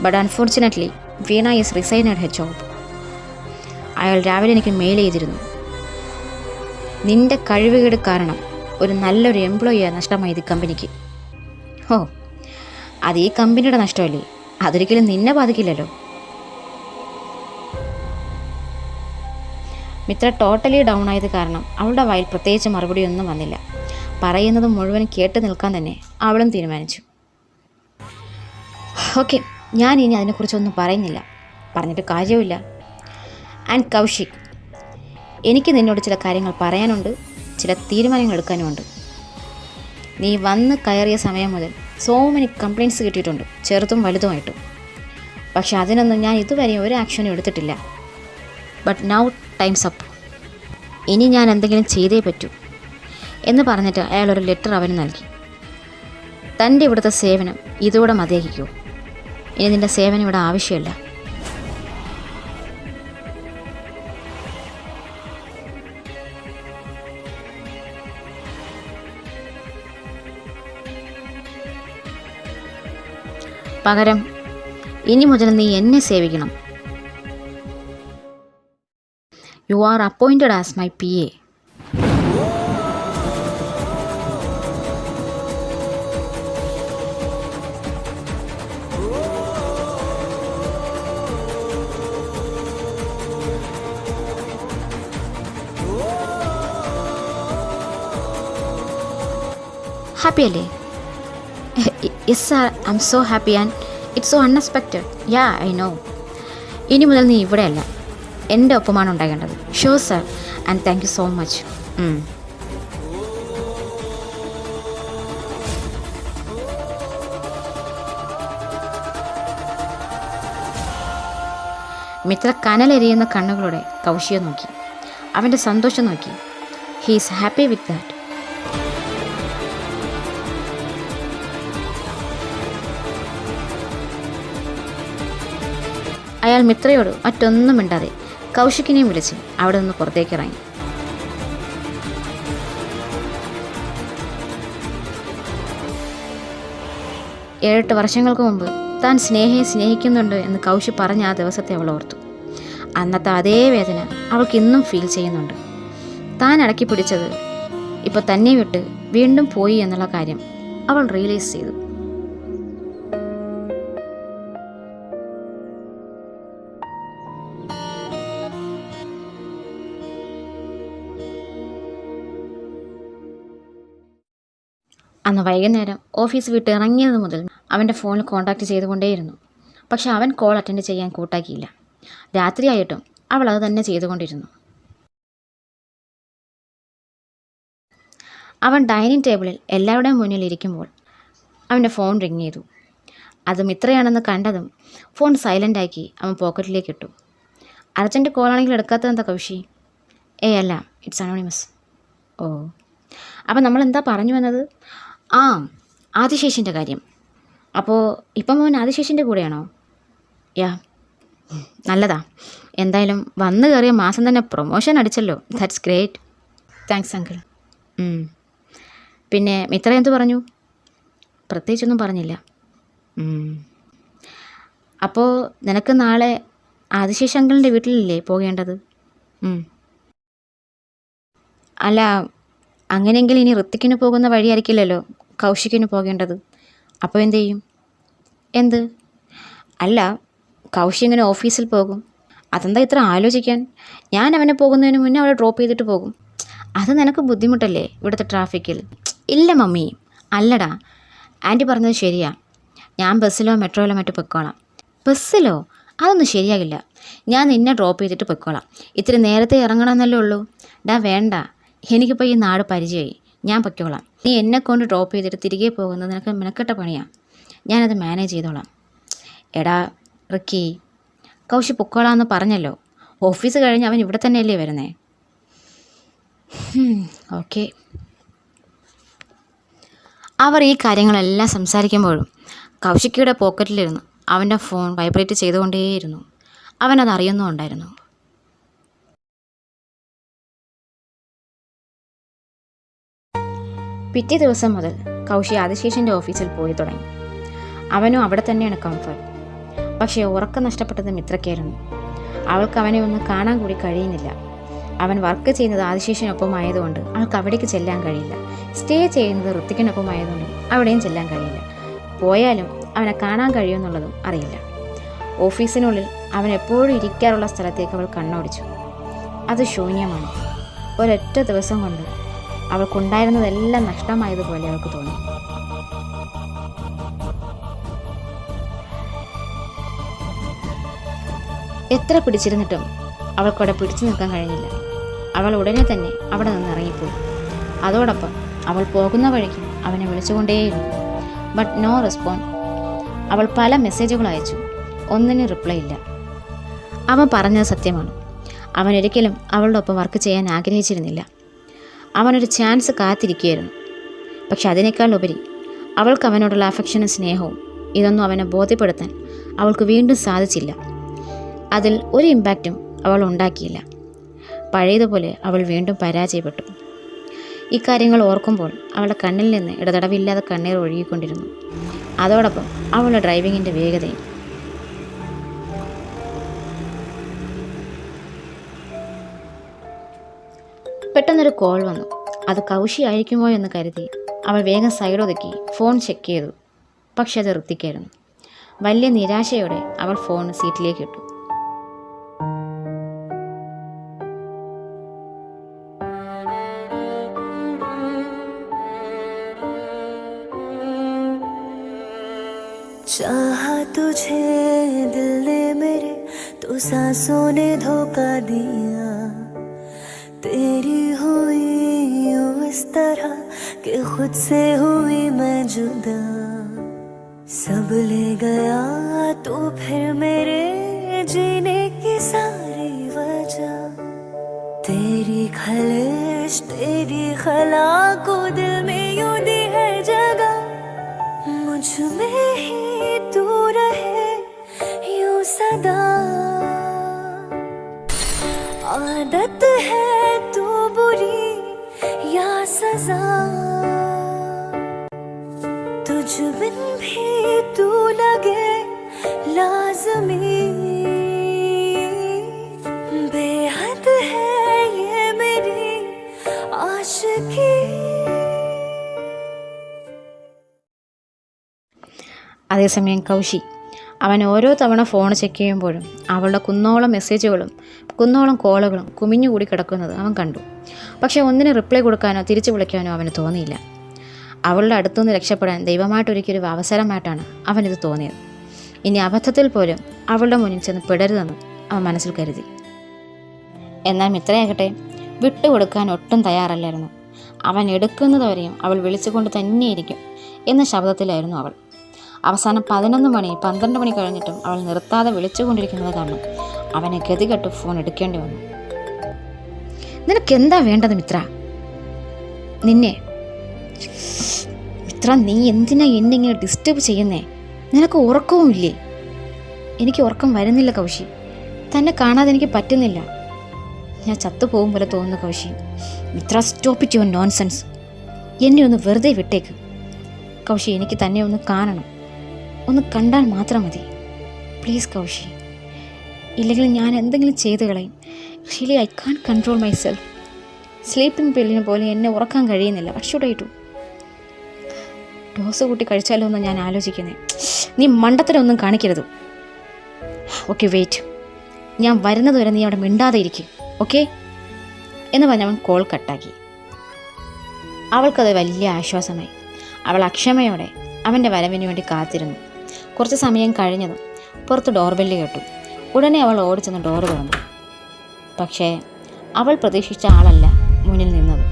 But unfortunately Veena is resigned her job. അയാൾ രാവിലെ എനിക്ക് മെയിൽ ചെയ്തിരുന്നു. നിന്റെ കഴിവുകേട് കാരണം ഒരു നല്ലൊരു എംപ്ലോയിയെ നഷ്ടമായത് ഈ കമ്പനിക്ക്. അത് ഈ കമ്പനിയുടെ നഷ്ടമല്ലേ, അതൊരിക്കലും നിന്നെ ബാധിക്കില്ലല്ലോ. മിത്ര ടോട്ടലി ഡൗൺ ആയത് കാരണം അവളുടെ വായിൽ പ്രത്യേകിച്ച് മറുപടിയൊന്നും വന്നില്ല. പറയുന്നത് മുഴുവൻ കേട്ട് നിൽക്കാൻ തന്നെ അവളും തീരുമാനിച്ചു. ഓക്കെ, ഞാൻ ഇനി അതിനെക്കുറിച്ചൊന്നും പറയുന്നില്ല, പറഞ്ഞിട്ട് കാര്യമില്ല. ആൻഡ് കൗശിക്, എനിക്ക് നിന്നോട് ചില കാര്യങ്ങൾ പറയാനുണ്ട്, ചില തീരുമാനങ്ങൾ എടുക്കാനുമുണ്ട്. നീ വന്ന് കയറിയ സമയം മുതൽ സോ മെനി കംപ്ലയിൻറ്റ്സ് കിട്ടിയിട്ടുണ്ട്, ചെറുതും വലുതുമായിട്ടും. പക്ഷെ അതിനൊന്നും ഞാൻ ഇതുവരെ ഒരു ആക്ഷനും എടുത്തിട്ടില്ല. But now times up. ഇനി ഞാൻ എന്തെങ്കിലും ചെയ്തേ പറ്റൂ എന്ന് പറഞ്ഞിട്ട് അയാൾ ഒരു ലെറ്റർ അവന് നൽകി. തൻ്റെ ഇവിടുത്തെ സേവനം ഇതോടെ മതിയാക്കിക്കൂ. ഇനി നിൻ്റെ സേവനം ഇവിടെ ആവശ്യമില്ല. പകരം ഇനി മുതൽ നീ എന്നെ സേവിക്കണം. You are appointed as my PA. Happy അല്ലേ? Yes sir, I'm so happy and it's so unexpected. Yeah, I know. ഇനി മുതൽ നീ ഇവിടെയല്ല, എൻ്റെ ഒപ്പമാണ് ഉണ്ടാകേണ്ടത്. Sure sir, and thank you so much. Mithra കനലെരിയുന്ന കണ്ണുകളോടെ കൗശിയെ നോക്കി. അവൻ്റെ സന്തോഷം നോക്കി. He is happy with that. അയാൾ മിത്രയോട് മറ്റൊന്നും മിണ്ടാതെ കൗശിക്കിനെയും വിളിച്ച് അവിടെ നിന്ന് പുറത്തേക്ക് ഇറങ്ങി. ഏഴെട്ട് വർഷങ്ങൾക്ക് മുമ്പ് താൻ സ്നേഹയെ സ്നേഹിക്കുന്നുണ്ട് എന്ന് കൗശിക് പറഞ്ഞ ആ ദിവസത്തെ അവൾ ഓർത്തു. അന്നത്തെ അതേ വേദന അവൾക്ക് ഇന്നും ഫീൽ ചെയ്യുന്നുണ്ട്. താൻ അടക്കി പിടിച്ചത് ഇപ്പോൾ തന്നെ വിട്ട് വീണ്ടും പോയി എന്നുള്ള കാര്യം അവൾ റിയലൈസ് ചെയ്തു. അന്ന് വൈകുന്നേരം ഓഫീസ് വിട്ട് ഇറങ്ങിയത് മുതൽ അവൻ്റെ ഫോണിൽ കോൺടാക്റ്റ് ചെയ്തുകൊണ്ടേയിരുന്നു. പക്ഷെ അവൻ കോൾ അറ്റൻഡ് ചെയ്യാൻ കൂട്ടാക്കിയില്ല. രാത്രിയായിട്ടും അവൾ അത് തന്നെ ചെയ്തുകൊണ്ടിരുന്നു. അവൻ ഡൈനിങ് ടേബിളിൽ എല്ലാവരുടെയും മുന്നിൽ ഇരിക്കുമ്പോൾ അവൻ്റെ ഫോൺ റിങ് ചെയ്തു. അത് മിത്രയാണെന്ന് കണ്ടതും ഫോൺ സൈലൻ്റാക്കി അവൻ പോക്കറ്റിലേക്ക് ഇട്ടു. അർജൻറ്റ് കോളാണെങ്കിൽ എടുക്കാത്തതെന്താ കൗശി? അല്ല, ഇറ്റ്സ് അനോണിമസ്. ഓ, അപ്പം നമ്മൾ എന്താ പറഞ്ഞു വന്നത്? ആദിശേഷിൻ്റെ കാര്യം. അപ്പോൾ ഇപ്പം മോൻ ആദിശേഷിൻ്റെ കൂടെയാണോ? നല്ലതാ. എന്തായാലും വന്നു കയറിയ മാസം തന്നെ പ്രൊമോഷൻ അടിച്ചല്ലോ. That's great. Thanks uncle. പിന്നെ മിത്ര എന്തു പറഞ്ഞു? പ്രത്യേകിച്ചൊന്നും പറഞ്ഞില്ല. അപ്പോൾ നിനക്ക് നാളെ ആദിശേഷ് അങ്കിളിൻ്റെ വീട്ടിലല്ലേ പോകേണ്ടത്? അല്ല, അങ്ങനെയെങ്കിൽ ഇനി ഋത്തിക്കിന് പോകുന്ന വഴിയായിരിക്കില്ലല്ലോ കൗശിക്കിന് പോകേണ്ടത്. അപ്പോൾ എന്തു ചെയ്യും? എന്ത്? അല്ല, കൗശി ഇങ്ങനെ ഓഫീസിൽ പോകും. അതെന്താ ഇത്ര ആലോചിക്കാൻ? ഞാൻ അവനെ പോകുന്നതിന് മുന്നേ അവളെ ഡ്രോപ്പ് ചെയ്തിട്ട് പോകും. അത് നിനക്ക് ബുദ്ധിമുട്ടല്ലേ ഇവിടുത്തെ ട്രാഫിക്കിൽ? ഇല്ല മമ്മി, അല്ലടാ, ആൻറ്റി പറഞ്ഞത് ശരിയാ. ഞാൻ ബസ്സിലോ മെട്രോയിലോ മറ്റോ പൊയ്ക്കോളാം. ബസ്സിലോ? അതൊന്നും ശരിയാകില്ല. ഞാൻ നിന്നെ ഡ്രോപ്പ് ചെയ്തിട്ട് പൊയ്ക്കോളാം. ഇത്തിരി നേരത്തെ ഇറങ്ങണമെന്നല്ലേ ഉള്ളൂ. വേണ്ട, എനിക്കിപ്പോൾ ഈ നാട് പരിചയമായി. ഞാൻ പൊയ്ക്കോളാം. നീ എന്നെക്കൊണ്ട് ഡ്രോപ്പ് ചെയ്തിട്ട് തിരികെ പോകുന്നത് നിനക്ക് മെനക്കെട്ട പണിയാണ്. ഞാനത് മാനേജ് ചെയ്തോളാം. എടാ റിക്കി, കൗശി പൊക്കോളാമെന്ന് പറഞ്ഞല്ലോ. ഓഫീസ് കഴിഞ്ഞ് അവൻ ഇവിടെ തന്നെയല്ലേ വരുന്നേ? ഓക്കെ. അവർ ഈ കാര്യങ്ങളെല്ലാം സംസാരിക്കുമ്പോഴും കൗശിക്കയുടെ പോക്കറ്റിലിരുന്നു അവൻ്റെ ഫോൺ വൈബ്രേറ്റ് ചെയ്തുകൊണ്ടേയിരുന്നു. അവനത് അറിയുന്നുണ്ടായിരുന്നു. പിറ്റേ ദിവസം മുതൽ കൗശി ആദിശേഷൻ്റെ ഓഫീസിൽ പോയി തുടങ്ങി. അവനും അവിടെ തന്നെയാണ് കംഫർട്ട്. പക്ഷേ ഉറക്കം നഷ്ടപ്പെട്ടത് മിത്രയ്ക്കായിരുന്നു. അവൾക്ക് അവനെ ഒന്ന് കാണാൻ കൂടി കഴിയുന്നില്ല. അവൻ വർക്ക് ചെയ്യുന്നത് ആദിശേഷനൊപ്പം ആയതുകൊണ്ട് അവൾക്ക് അവിടേക്ക് ചെല്ലാൻ കഴിയില്ല. സ്റ്റേ ചെയ്യുന്നത് ഋത്തിക്കിനൊപ്പം ആയതുകൊണ്ട് അവിടെയും ചെല്ലാൻ കഴിയില്ല. പോയാലും അവനെ കാണാൻ കഴിയുമെന്നുള്ളതും അറിയില്ല. ഓഫീസിനുള്ളിൽ അവൻ എപ്പോഴും ഇരിക്കാറുള്ള സ്ഥലത്തേക്ക് അവൾ കണ്ണോടിച്ചു. അത് ശൂന്യമാണ്. ഒരൊറ്റ ദിവസം കൊണ്ട് അവൾക്കുണ്ടായിരുന്നതെല്ലാം നഷ്ടമായതുപോലെ അവൾക്ക് തോന്നി. എത്ര പിടിച്ചിരുന്നിട്ടും അവൾക്കവിടെ പിടിച്ചു നിൽക്കാൻ കഴിഞ്ഞില്ല. അവൾ ഉടനെ തന്നെ അവിടെ നിന്ന് ഇറങ്ങിപ്പോയി. അതോടൊപ്പം അവൾ പോകുന്ന വഴിക്ക് അവനെ വിളിച്ചുകൊണ്ടേയിരുന്നു. But no respond. അവൾ പല മെസ്സേജുകൾ അയച്ചു. ഒന്നിനും റിപ്ലൈ ഇല്ല. അവൻ പറഞ്ഞത് സത്യമാണ്. അവൻ ഒരിക്കലും അവളുടെ ഒപ്പം വർക്ക് ചെയ്യാൻ ആഗ്രഹിച്ചിരുന്നില്ല. അവനൊരു ചാൻസ് കാത്തിരിക്കുകയായിരുന്നു. പക്ഷെ അതിനേക്കാൾ ഉപരി അവൾക്ക് അവനോടുള്ള അഫക്ഷനും സ്നേഹവും ഇതൊന്നും അവനെ ബോധ്യപ്പെടുത്താൻ അവൾക്ക് വീണ്ടും സാധിച്ചില്ല. അതിൽ ഒരു ഇമ്പാക്റ്റും അവൾ ഉണ്ടാക്കിയില്ല. പഴയതുപോലെ അവൾ വീണ്ടും പരാജയപ്പെട്ടു. ഇക്കാര്യങ്ങൾ ഓർക്കുമ്പോൾ അവളുടെ കണ്ണിൽ നിന്ന് ഇടതടവില്ലാതെ കണ്ണീർ ഒഴുകിക്കൊണ്ടിരുന്നു. അതോടൊപ്പം അവളുടെ ഡ്രൈവിങ്ങിൻ്റെ വേഗതയും. പെട്ടെന്നൊരു കോൾ വന്നു. അത് കൗശി ആയിരിക്കുമോ എന്ന് കരുതി അവൾ വേഗം സൈഡ് ഒതുക്കി ഫോൺ ചെക്ക് ചെയ്തു. പക്ഷെ അത് ഋത്തിക്കായിരുന്നു. വലിയ നിരാശയോടെ അവൾ ഫോൺ സീറ്റിലേക്ക് ഇട്ടു. चाहा तुझे दिल ने मेरे तो सांसों ने धोखा दिया, तेरी हुई यूं इस तरह कि खुद से हुई मैं जुदा। सब ले गया तू फिर मेरे जीने की सारी वजह, तेरी खलिश तेरी खला को दिल में यूं दी है जगह। मुझ में ही तू रहे यूं सदा, आदत है तू बुरी या सजा, तुझ बिन भी तू लगे लाज़मी। बेहद है ये मेरी आशिकी। അതേസമയം കൗശി അവൻ ഓരോ തവണ ഫോൺ ചെക്ക് ചെയ്യുമ്പോഴും അവളുടെ കുന്നോളം മെസ്സേജുകളും കുന്നോളം കോളുകളും കുമിഞ്ഞുകൂടി കിടക്കുന്നത് അവൻ കണ്ടു. പക്ഷേ ഒന്നിന് റിപ്ലൈ കൊടുക്കാനോ തിരിച്ചു വിളിക്കാനോ അവന് തോന്നിയില്ല. അവളുടെ അടുത്തുനിന്ന് രക്ഷപ്പെടാൻ ദൈവമായിട്ടൊരുക്കിയൊരു അവസരമായിട്ടാണ് അവനിത് തോന്നിയത്. ഇനി അബദ്ധത്തിൽ പോലും അവളുടെ മുന്നിൽ ചെന്ന് പെടരുതെന്ന് അവൻ മനസ്സിൽ കരുതി. എന്നാൽ മിത്രയാകട്ടെ വിട്ടുകൊടുക്കാൻ ഒട്ടും തയ്യാറല്ലായിരുന്നു. അവൻ എടുക്കുന്നതുവരെയും അവൾ വിളിച്ചുകൊണ്ട് തന്നെയിരിക്കും എന്ന ശബ്ദത്തിലായിരുന്നു അവൾ. അവസാനം 11 മണി 12 മണി കഴിഞ്ഞിട്ടും അവൾ നിർത്താതെ വിളിച്ചുകൊണ്ടിരിക്കുന്നത് കാരണം അവനെ ഗതികെട്ട് ഫോൺ എടുക്കേണ്ടി വന്നു. നിനക്കെന്താ വേണ്ടത് മിത്ര? മിത്ര, നീ എന്തിനാ എന്നെ ഇങ്ങനെ ഡിസ്റ്റർബ് ചെയ്യുന്നേ? നിനക്ക് ഉറക്കവും ഇല്ലേ? എനിക്ക് ഉറക്കം വരുന്നില്ല കൗശി. തന്നെ കാണാതെ എനിക്ക് പറ്റുന്നില്ല. ഞാൻ ചത്തുപോകും പോലെ തോന്നുന്നു Kaushi. Mithra, stop it your nonsense. എന്നെ ഒന്ന് വെറുതെ വിട്ടേക്ക് കൗശി. എനിക്ക് തന്നെ ഒന്ന് കാണണം. ഒന്ന് കണ്ടാൽ മാത്രം മതി പ്ലീസ് കൗശി. ഇല്ലെങ്കിൽ ഞാൻ എന്തെങ്കിലും ചെയ്ത് കളയും. Really I can't control myself. Sleeping പില്ലിന് പോലെ എന്നെ ഉറക്കാൻ കഴിയുന്നില്ല. What should I do? Dose കൂട്ടി കഴിച്ചാലോ എന്ന് ഞാൻ ആലോചിക്കുന്നത്. നീ മണ്ടത്തരമൊന്നും കാണിക്കരുത്. ഓക്കെ വെയിറ്റ്, ഞാൻ വരുന്നത് വരെ നീ അവിടെ മിണ്ടാതെ ഇരിക്കും, ഓക്കെ എന്ന് പറഞ്ഞ് അവൻ കോൾ കട്ടാക്കി. അവൾക്കത് വലിയ ആശ്വാസമായി. അവൾ അക്ഷമയോടെ അവൻ്റെ വരവിന് വേണ്ടി കാത്തിരുന്നു. കുറച്ച് സമയം കഴിഞ്ഞതും പുറത്ത് ഡോർബെല്ല് കേട്ടു. ഉടനെ അവൾ ഓടിച്ചെന്ന് ഡോറ് തുറന്നു. പക്ഷേ അവൾ പ്രതീക്ഷിച്ച ആളല്ല മുന്നിൽ നിന്നത്.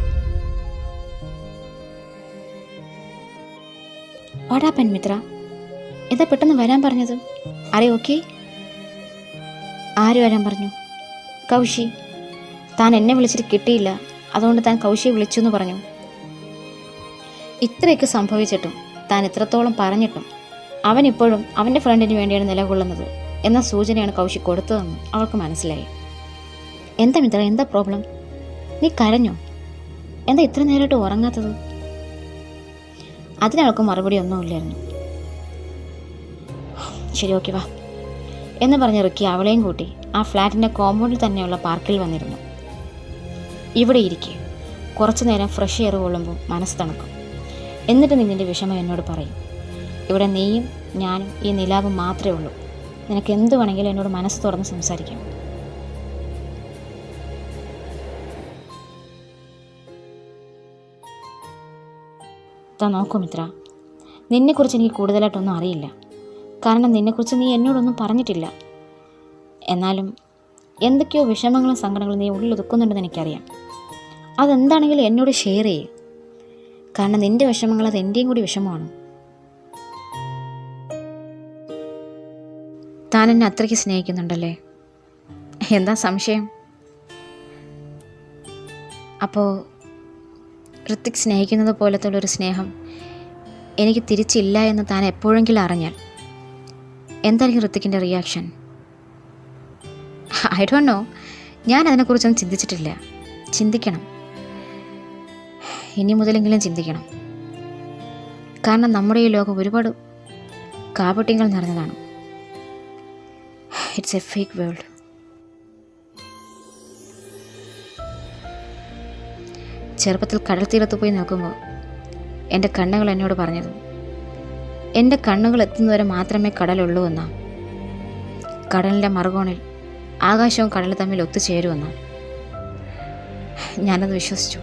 വാടാ പെൺമിത്ര, എന്താ പെട്ടെന്ന് വരാൻ പറഞ്ഞത്? Array okay? ആര് വരാൻ പറഞ്ഞു? കൗശി. താൻ എന്നെ വിളിച്ചിട്ട് കിട്ടിയില്ല, അതുകൊണ്ട് താൻ കൗശിയെ വിളിച്ചു എന്ന് പറഞ്ഞു. ഇത്രയൊക്കെ സംഭവിച്ചിട്ടും താൻ ഇത്രത്തോളം പറഞ്ഞിട്ടും അവൻ ഇപ്പോഴും അവൻ്റെ ഫ്രണ്ടിന് വേണ്ടിയാണ് നിലകൊള്ളുന്നത് എന്ന സൂചനയാണ് കൗശി കൊടുത്തതെന്ന് അവൾക്ക് മനസ്സിലായി. എന്താ മിത്ര, എന്താ പ്രോബ്ലം? നീ കരഞ്ഞോ? എന്താ ഇത്ര നേരമായിട്ട് ഉറങ്ങാത്തത്? അതിനവൾക്ക് മറുപടി ഒന്നുമില്ലായിരുന്നു. ശരി ഓക്കെ വാ എന്ന് പറഞ്ഞ് റിക്കി അവളെയും കൂട്ടി ആ ഫ്ലാറ്റിൻ്റെ കോമ്പൗണ്ടിൽ തന്നെയുള്ള പാർക്കിൽ വന്നിരുന്നു. ഇവിടെ ഇരിക്കെ, കുറച്ചു നേരം ഫ്രഷ് എയർ കൊള്ളുമ്പോൾ മനസ്സ് തണുക്കും. എന്നിട്ട് നിന്നിൻ്റെ വിഷമം എന്നോട് പറയും. ഇവിടെ നീയും ഞാനും ഈ നിലാവും മാത്രമേ ഉള്ളൂ. നിനക്ക് എന്ത് വേണമെങ്കിലും എന്നോട് മനസ്സ് തുറന്ന് സംസാരിക്കാം. നോക്കൂ മിത്ര, നിന്നെക്കുറിച്ച് എനിക്ക് കൂടുതലായിട്ടൊന്നും അറിയില്ല. കാരണം നിന്നെക്കുറിച്ച് നീ എന്നോടൊന്നും പറഞ്ഞിട്ടില്ല. എന്നാലും എന്തൊക്കെയോ വിഷമങ്ങളും സങ്കടങ്ങളും നീ ഉള്ളിലൊതുക്കുന്നുണ്ടെന്ന് എനിക്കറിയാം. അതെന്താണെങ്കിലും എന്നോട് ഷെയർ ചെയ്യും. കാരണം നിൻ്റെ വിഷമങ്ങൾ അത് എൻ്റെയും കൂടി വിഷമമാണ്. താൻ എന്നെ അത്രയ്ക്ക് സ്നേഹിക്കുന്നുണ്ടല്ലേ? എന്താ സംശയം? അപ്പോൾ ഋത്തിക് സ്നേഹിക്കുന്നത് പോലത്തെ ഒരു സ്നേഹം എനിക്ക് തിരിച്ചില്ല എന്ന് താൻ എപ്പോഴെങ്കിലും അറിഞ്ഞാൽ എന്തായിരിക്കും ഋത്തിക്കിൻ്റെ റിയാക്ഷൻ? I don't know. ഞാൻ അതിനെക്കുറിച്ചൊന്നും ചിന്തിച്ചിട്ടില്ല. ചിന്തിക്കണം, ഇനി മുതലെങ്കിലും ചിന്തിക്കണം. കാരണം നമ്മുടെ ഈ ലോകം ഒരുപാട് കാപട്യങ്ങൾ നിറഞ്ഞതാണ്. It's A fake world. ചെറുപ്പത്തിൽ കടൽ തീരത്ത് പോയി നോക്കുമ്പോൾ എൻ്റെ കണ്ണുകൾ എന്നോട് പറഞ്ഞത് എൻ്റെ കണ്ണുകൾ എത്തുന്നവരെ മാത്രമേ കടലുള്ളൂ എന്നാ. കടലിൻ്റെ മറുകോണിൽ ആകാശവും കടലും തമ്മിൽ ഒത്തുചേരുമെന്നാ. ഞാനത് വിശ്വസിച്ചു.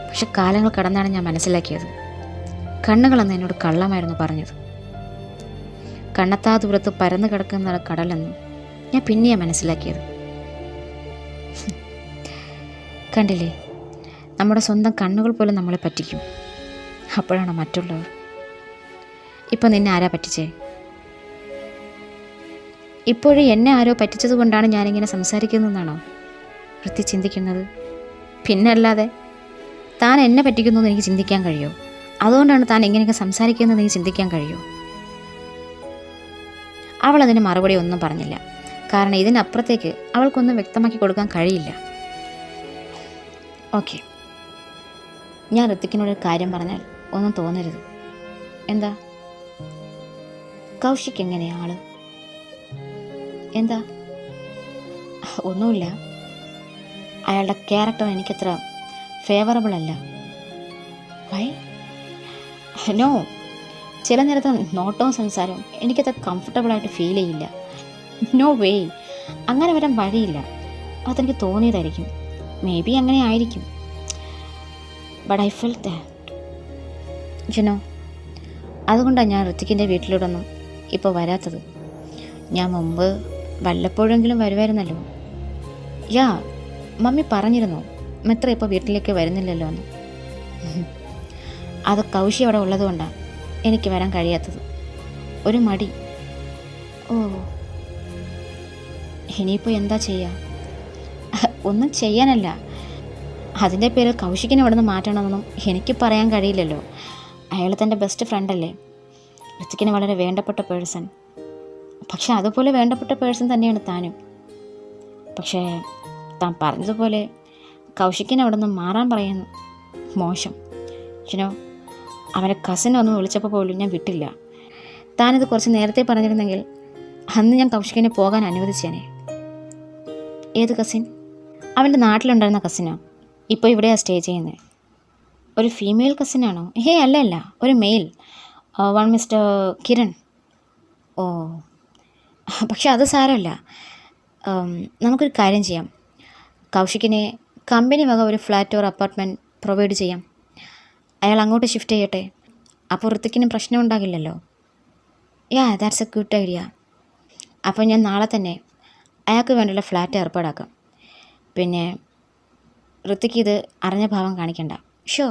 പക്ഷെ കാലങ്ങൾ കടന്നാണ് ഞാൻ മനസ്സിലാക്കിയത് കണ്ണുകളെന്ന് എന്നോട് കള്ളമായിരുന്നു പറഞ്ഞത്. കണ്ണത്താ ദൂരത്ത് പരന്നു കിടക്കുന്ന കടലെന്ന് ഞാൻ പിന്നെയാണ് മനസ്സിലാക്കിയത്. കണ്ടില്ലേ, നമ്മുടെ സ്വന്തം കണ്ണുകൾ പോലും നമ്മളെ പറ്റിക്കും. അപ്പോഴാണ് മറ്റുള്ളവർ. ഇപ്പോൾ നിന്നെ ആരാ പറ്റിച്ചേ? ഇപ്പോഴും എന്നെ ആരോ പറ്റിച്ചത് കൊണ്ടാണ് ഞാനിങ്ങനെ സംസാരിക്കുന്നതെന്നാണോ വൃത്തി ചിന്തിക്കുന്നത്? പിന്നെ അല്ലാതെ താൻ എന്നെ പറ്റിക്കുന്നു എന്ന് എനിക്ക് ചിന്തിക്കാൻ കഴിയുമോ? അതുകൊണ്ടാണ് താൻ എങ്ങനെയൊക്കെ സംസാരിക്കുന്നതെന്ന് എനിക്ക് ചിന്തിക്കാൻ കഴിയുമോ? അവൾ അതിന് മറുപടി ഒന്നും പറഞ്ഞില്ല. കാരണം ഇതിനപ്പുറത്തേക്ക് അവൾക്കൊന്നും വ്യക്തമാക്കി കൊടുക്കാൻ കഴിയില്ല. ഓക്കെ, ഞാൻ ഋത്തിക്കിനോടൊരു കാര്യം പറഞ്ഞാൽ ഒന്നും തോന്നരുത്. എന്താ? കൗശിക് എങ്ങനെയാ ആള്? എന്താ? ഒന്നുമില്ല. അയാളുടെ ക്യാരക്ടർ എനിക്കത്ര ഫേവറബിൾ അല്ല. വൈ? നോ, ചില നേരത്തെ നോട്ടവും സംസാരവും എനിക്കത്ര കംഫർട്ടബിളായിട്ട് ഫീൽ ചെയ്യില്ല. നോ വേ, അങ്ങനെ വരാൻ വഴിയില്ല. അതെനിക്ക് തോന്നിയതായിരിക്കും. മേ ബി അങ്ങനെ ആയിരിക്കും. But I felt that. You know, അതുകൊണ്ടാണ് ഞാൻ ഋത്തിക്കിൻ്റെ വീട്ടിലോട്ടൊന്നും ഇപ്പോൾ വരാത്തത്. ഞാൻ മുമ്പ് വല്ലപ്പോഴെങ്കിലും വരുമായിരുന്നല്ലോ. യാ, മമ്മി പറഞ്ഞിരുന്നു മിത്ര ഇപ്പോൾ വീട്ടിലേക്ക് വരുന്നില്ലല്ലോ എന്ന്. അത് കൗശി അവിടെ ഉള്ളതുകൊണ്ടാണ് എനിക്ക് വരാൻ കഴിയാത്തത്. ഒരു മടി. ഓ, ഇനിയിപ്പോൾ എന്താ ചെയ്യുക? ഒന്നും ചെയ്യാനല്ല, അതിൻ്റെ പേരിൽ കൗശിക്കിനെ അവിടെ നിന്ന് മാറ്റണമെന്നൊന്നും എനിക്ക് പറയാൻ കഴിയില്ലല്ലോ. അയാൾ തൻ്റെ ബെസ്റ്റ് ഫ്രണ്ടല്ലേ, ഋത്തിക്കിന് വളരെ വേണ്ടപ്പെട്ട പേഴ്സൺ. പക്ഷെ അതുപോലെ വേണ്ടപ്പെട്ട പേഴ്സൺ തന്നെയാണ് താനും. പക്ഷേ താൻ പറഞ്ഞതുപോലെ കൗശിക്കിനെ അവിടെ നിന്ന് മാറാൻ പറയുന്നു മോശം. യുനോ, അവൻ്റെ കസിനെ ഒന്ന് വിളിച്ചപ്പോൾ പോലും ഞാൻ വിട്ടില്ല. താനിത് കുറച്ച് നേരത്തെ പറഞ്ഞിരുന്നെങ്കിൽ അന്ന് ഞാൻ കൗശിക്കിനെ പോകാൻ അനുവദിച്ചേനെ. ഏത് കസിൻ? അവൻ്റെ നാട്ടിലുണ്ടായിരുന്ന കസിനാണ്. ഇപ്പോൾ ഇവിടെയാണ് സ്റ്റേ ചെയ്യുന്നത്. ഒരു ഫീമെയിൽ കസിനാണോ? അല്ല അല്ല, ഒരു മെയിൽ, വൺ മിസ്റ്റർ കിരൺ. ഓ, പക്ഷെ അത് സാരമല്ല. നമുക്കൊരു കാര്യം ചെയ്യാം. കൗശിക്കിനെ കമ്പനി വക ഒരു ഫ്ലാറ്റ് ഓർ അപ്പാർട്ട്മെൻറ്റ് പ്രൊവൈഡ് ചെയ്യാം. അയാൾ അങ്ങോട്ട് ഷിഫ്റ്റ് ചെയ്യട്ടെ. അപ്പോൾ ഋത്തിക്കിനും പ്രശ്നം ഉണ്ടാകില്ലല്ലോ. That's a good idea. അപ്പോൾ ഞാൻ നാളെ തന്നെ അയാൾക്ക് വേണ്ടിയുള്ള ഫ്ലാറ്റ് ഏർപ്പാടാക്കാം. പിന്നെ ഋത്തിക്ക് ഇത് അറിഞ്ഞ ഭാവം കാണിക്കണ്ട. ഷോ.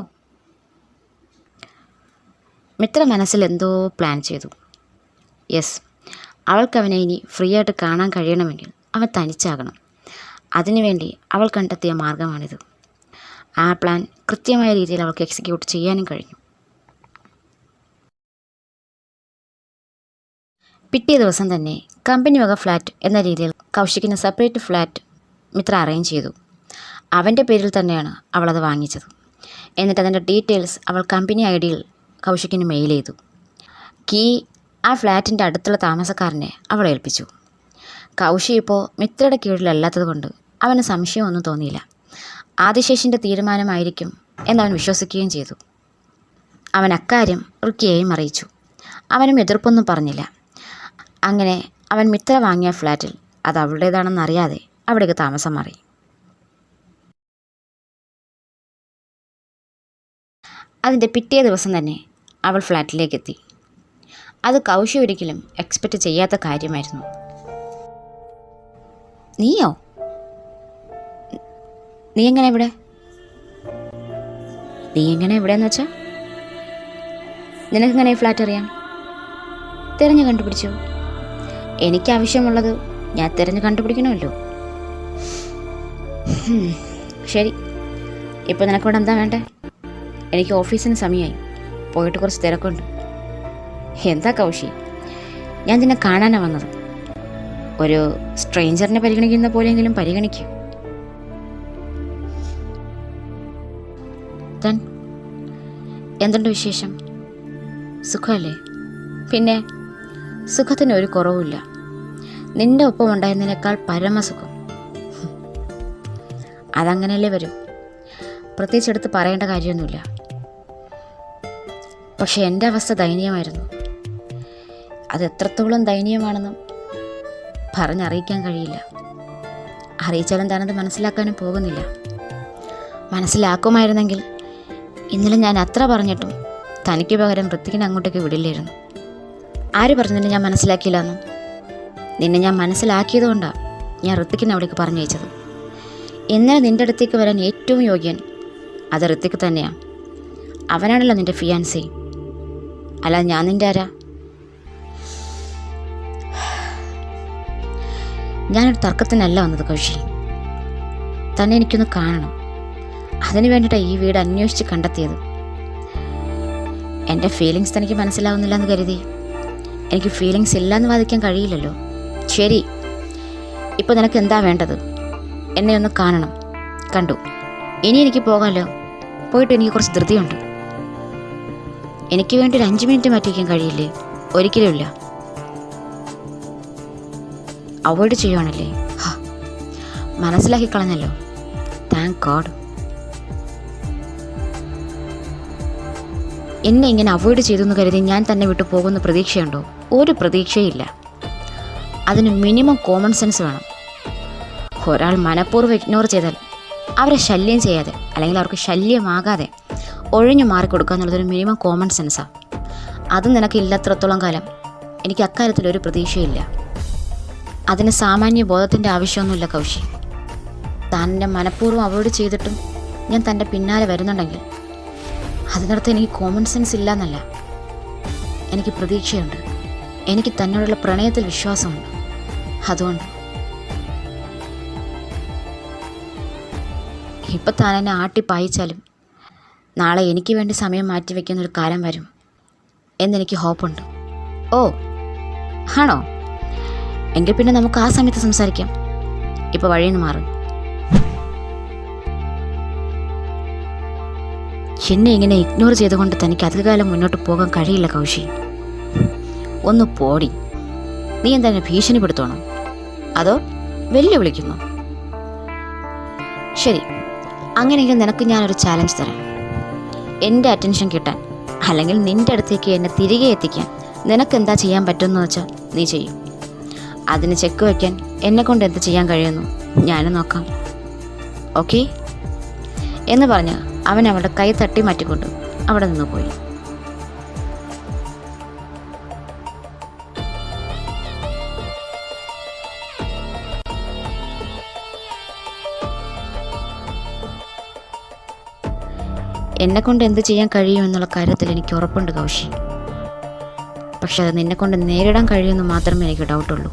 മിത്ര മനസ്സിൽ എന്തോ പ്ലാൻ ചെയ്തു. യെസ്, അവൾക്ക് അവനെ ഇനി ഫ്രീ ആയിട്ട് കാണാൻ കഴിയണമെങ്കിൽ അവൻ തനിച്ചാകണം. അതിനുവേണ്ടി അവൾ കണ്ടെത്തിയ മാർഗമാണിത്. ആ പ്ലാൻ കൃത്യമായ രീതിയിൽ അവൾക്ക് എക്സിക്യൂട്ട് ചെയ്യാനും കഴിഞ്ഞു. പിറ്റേ ദിവസം തന്നെ കമ്പനി വക ഫ്ലാറ്റ് എന്ന രീതിയിൽ കൗശിക്കിന് സെപ്പറേറ്റ് ഫ്ലാറ്റ് മിത്ര അറേഞ്ച് ചെയ്തു. അവൻ്റെ പേരിൽ തന്നെയാണ് അവളത് വാങ്ങിച്ചത്. എന്നിട്ട് അതിൻ്റെ ഡീറ്റെയിൽസ് അവൾ കമ്പനി ഐഡിയിൽ കൗശിക്കിന് മെയിൽ ചെയ്തു. കീ ആ ഫ്ലാറ്റിൻ്റെ അടുത്തുള്ള താമസക്കാരനെ അവൾ ഏൽപ്പിച്ചു. കൗശി ഇപ്പോൾ മിത്രയുടെ കീഴിലല്ലാത്തത് കൊണ്ട് അവന് സംശയമൊന്നും തോന്നിയില്ല. ആദിശേഷിൻ്റെ തീരുമാനമായിരിക്കും എന്നവൻ വിശ്വസിക്കുകയും ചെയ്തു. അവൻ അക്കാര്യം റുക്കിയെയും അറിയിച്ചു. അവനും എതിർപ്പൊന്നും പറഞ്ഞില്ല. അങ്ങനെ അവൻ മിത്ര വാങ്ങിയ ഫ്ലാറ്റിൽ അത് അവളുടേതാണെന്നറിയാതെ അവിടേക്ക് താമസം മാറി. അതിൻ്റെ പിറ്റേ ദിവസം തന്നെ അവൾ ഫ്ലാറ്റിലേക്കെത്തി. അത് കൗശി ഒരിക്കലും എക്സ്പെക്റ്റ് ചെയ്യാത്ത കാര്യമായിരുന്നു. നീയോ? നീ എങ്ങനെ എവിടെയെന്ന് വെച്ചാൽ നിനക്കെങ്ങനെ ഈ ഫ്ലാറ്റ് അറിയാം? തിരഞ്ഞു കണ്ടുപിടിച്ചു. എനിക്ക് ആവശ്യമുള്ളത് ഞാൻ തിരഞ്ഞു കണ്ടുപിടിക്കണമല്ലോ. ശരി, ഇപ്പോൾ നിനക്കിവിടെ എന്താ വേണ്ടേ? എനിക്ക് ഓഫീസിന് സമയമായി, പോയിട്ട് കുറച്ച് തിരക്കുണ്ട്. എന്താ കൗശി, ഞാൻ നിന്നെ കാണാനാണ് വന്നത്. ഒരു സ്ട്രേഞ്ചറിനെ പരിഗണിക്കുന്ന പോലെയെങ്കിലും പരിഗണിക്കൂ. എന്തുണ്ട് വിശേഷം? സുഖമല്ലേ? പിന്നെ സുഖത്തിന് ഒരു കുറവുമില്ല. നിന്റെ ഒപ്പം ഉണ്ടായിരുന്നതിനേക്കാൾ പരമസുഖം. അതങ്ങനെയല്ലേ വരും, പ്രത്യേകിച്ച് എടുത്ത് പറയേണ്ട കാര്യമൊന്നുമില്ല. പക്ഷെ എൻ്റെ അവസ്ഥ ദയനീയമായിരുന്നു. അത് എത്രത്തോളം ദയനീയമാണെന്നും പറഞ്ഞറിയിക്കാൻ കഴിയില്ല. അറിയിച്ചാലും താനത് മനസ്സിലാക്കാനും പോകുന്നില്ല. മനസ്സിലാക്കുമായിരുന്നെങ്കിൽ ഇന്നലെ ഞാൻ അത്ര പറഞ്ഞിട്ടും തനിക്ക് പകരം ഋത്തിക്കിനെ അങ്ങോട്ടേക്ക് വിടില്ലായിരുന്നു. ആര് പറഞ്ഞു നിന്നെ ഞാൻ മനസ്സിലാക്കിയില്ലെന്നും? നിന്നെ ഞാൻ മനസ്സിലാക്കിയത് കൊണ്ടാണ് ഞാൻ ഋത്തിക്കിനെ അവിടേക്ക് പറഞ്ഞയച്ചത്. ഇന്നലെ നിൻ്റെ അടുത്തേക്ക് വരാൻ ഏറ്റവും യോഗ്യൻ അത് ഋത്തിക്ക് തന്നെയാണ്. അവനാണല്ലോ നിൻ്റെ ഫിയാൻസി, അല്ല ഞാൻ നിൻ്റെ ആരാ? ഞാനൊരു തർക്കത്തിനല്ല വന്നത് കൗശി. തന്നെ എനിക്കൊന്ന് കാണണം. അതിനു വേണ്ടിയിട്ടാണ് ഈ വീട് അന്വേഷിച്ച് കണ്ടെത്തിയത്. എൻ്റെ ഫീലിങ്സ് തനിക്ക് മനസ്സിലാവുന്നില്ല എന്ന് കരുതി എനിക്ക് ഫീലിങ്സ് ഇല്ലയെന്ന് വാദിക്കാൻ കഴിയില്ലല്ലോ. ശരി, ഇപ്പോൾ നിനക്ക് എന്താ വേണ്ടത്? എന്നെ ഒന്ന് കാണണം. കണ്ടു, ഇനി എനിക്ക് പോകാമല്ലോ. പോയിട്ട് എനിക്ക് കുറച്ച് ധൃതിയുണ്ട്. എനിക്ക് വേണ്ടി ഒരു 5 മിനിറ്റ് മാറ്റി വയ്ക്കാൻ കഴിയില്ലേ? ഒരിക്കലും ഇല്ല. അവോയ്ഡ് ചെയ്യുവാണല്ലേ? മനസ്സിലാക്കി കളഞ്ഞല്ലോ. Thank God. എന്നെ ഇങ്ങനെ അവോയ്ഡ് ചെയ്തു എന്ന് കരുതി ഞാൻ തന്നെ വിട്ടു പോകുന്ന പ്രതീക്ഷയുണ്ടോ? ഒരു പ്രതീക്ഷയില്ല. അതിന് മിനിമം കോമൺ സെൻസ് വേണം. ഒരാൾ മനഃപൂർവ്വം ഇഗ്നോർ ചെയ്താൽ അവരെ ശല്യം ചെയ്യാതെ, അല്ലെങ്കിൽ അവർക്ക് ശല്യമാകാതെ ഒഴിഞ്ഞു മാറിക്കൊടുക്കുക എന്നുള്ളതൊരു മിനിമം കോമൺ സെൻസാണ്. അത് നിനക്കില്ലാത്രത്തോളം കാലം എനിക്ക് അക്കാര്യത്തിലൊരു പ്രതീക്ഷയില്ല. അതിന് സാമാന്യ ബോധത്തിൻ്റെ ആവശ്യമൊന്നുമില്ല കൗശി. താൻ എന്നെ മനഃപൂർവ്വം അവോയ്ഡ് ചെയ്തിട്ടും ഞാൻ തൻ്റെ പിന്നാലെ വരുന്നുണ്ടെങ്കിൽ അതിനർത്ഥം എനിക്ക് കോമൺ സെൻസ് ഇല്ല എന്നല്ല. എനിക്ക് പ്രതീക്ഷയുണ്ട്. എനിക്ക് തന്നോടുള്ള പ്രണയത്തിൽ വിശ്വാസമുണ്ട്. അതുകൊണ്ട് ഇപ്പം താൻ എന്നെ ആട്ടിപ്പായിച്ചാലും നാളെ എനിക്ക് വേണ്ടി സമയം മാറ്റിവെക്കുന്നൊരു കാലം വരും എന്നെനിക്ക് ഹോപ്പുണ്ട്. ഓ ആണോ? എങ്കിൽ പിന്നെ നമുക്ക് ആ സമയത്ത് സംസാരിക്കാം. ഇപ്പോൾ വഴിയിൽ നിന്ന് മാറും. എന്നെ ഇങ്ങനെ ഇഗ്നോർ ചെയ്തുകൊണ്ട് തനിക്ക് അധികകാലം മുന്നോട്ട് പോകാൻ കഴിയില്ല കൗശി. ഒന്ന് പോടി. നീ എന്താ ഭീഷണിപ്പെടുത്തണോ അതോ വെല്ലുവിളിക്കുന്നോ? ശരി, അങ്ങനെയെങ്കിൽ നിനക്ക് ഞാനൊരു ചാലഞ്ച് തരാം. എൻ്റെ അറ്റൻഷൻ കിട്ടാൻ, അല്ലെങ്കിൽ നിൻ്റെ അടുത്തേക്ക് എന്നെ തിരികെ എത്തിക്കാൻ നിനക്കെന്താ ചെയ്യാൻ പറ്റുമെന്ന് വെച്ചാൽ നീ ചെയ്യും. അതിന് ചെക്ക് വയ്ക്കാൻ എന്നെക്കൊണ്ട് എന്ത് ചെയ്യാൻ കഴിയുന്നു ഞാനും നോക്കാം, ഓക്കെ എന്ന് പറഞ്ഞ് അവൻ അവളുടെ കൈ തട്ടി മാറ്റിക്കൊണ്ട് അവിടെ നിന്ന് പോയി. എന്നെക്കൊണ്ട് എന്ത് ചെയ്യാൻ കഴിയുമെന്നുള്ള കാര്യത്തിൽ എനിക്ക് ഉറപ്പുണ്ട് കൗശി. പക്ഷെ അത് നിന്നെക്കൊണ്ട് നേരിടാൻ കഴിയുമെന്ന് മാത്രമേ എനിക്ക് ഡൗട്ടുള്ളൂ.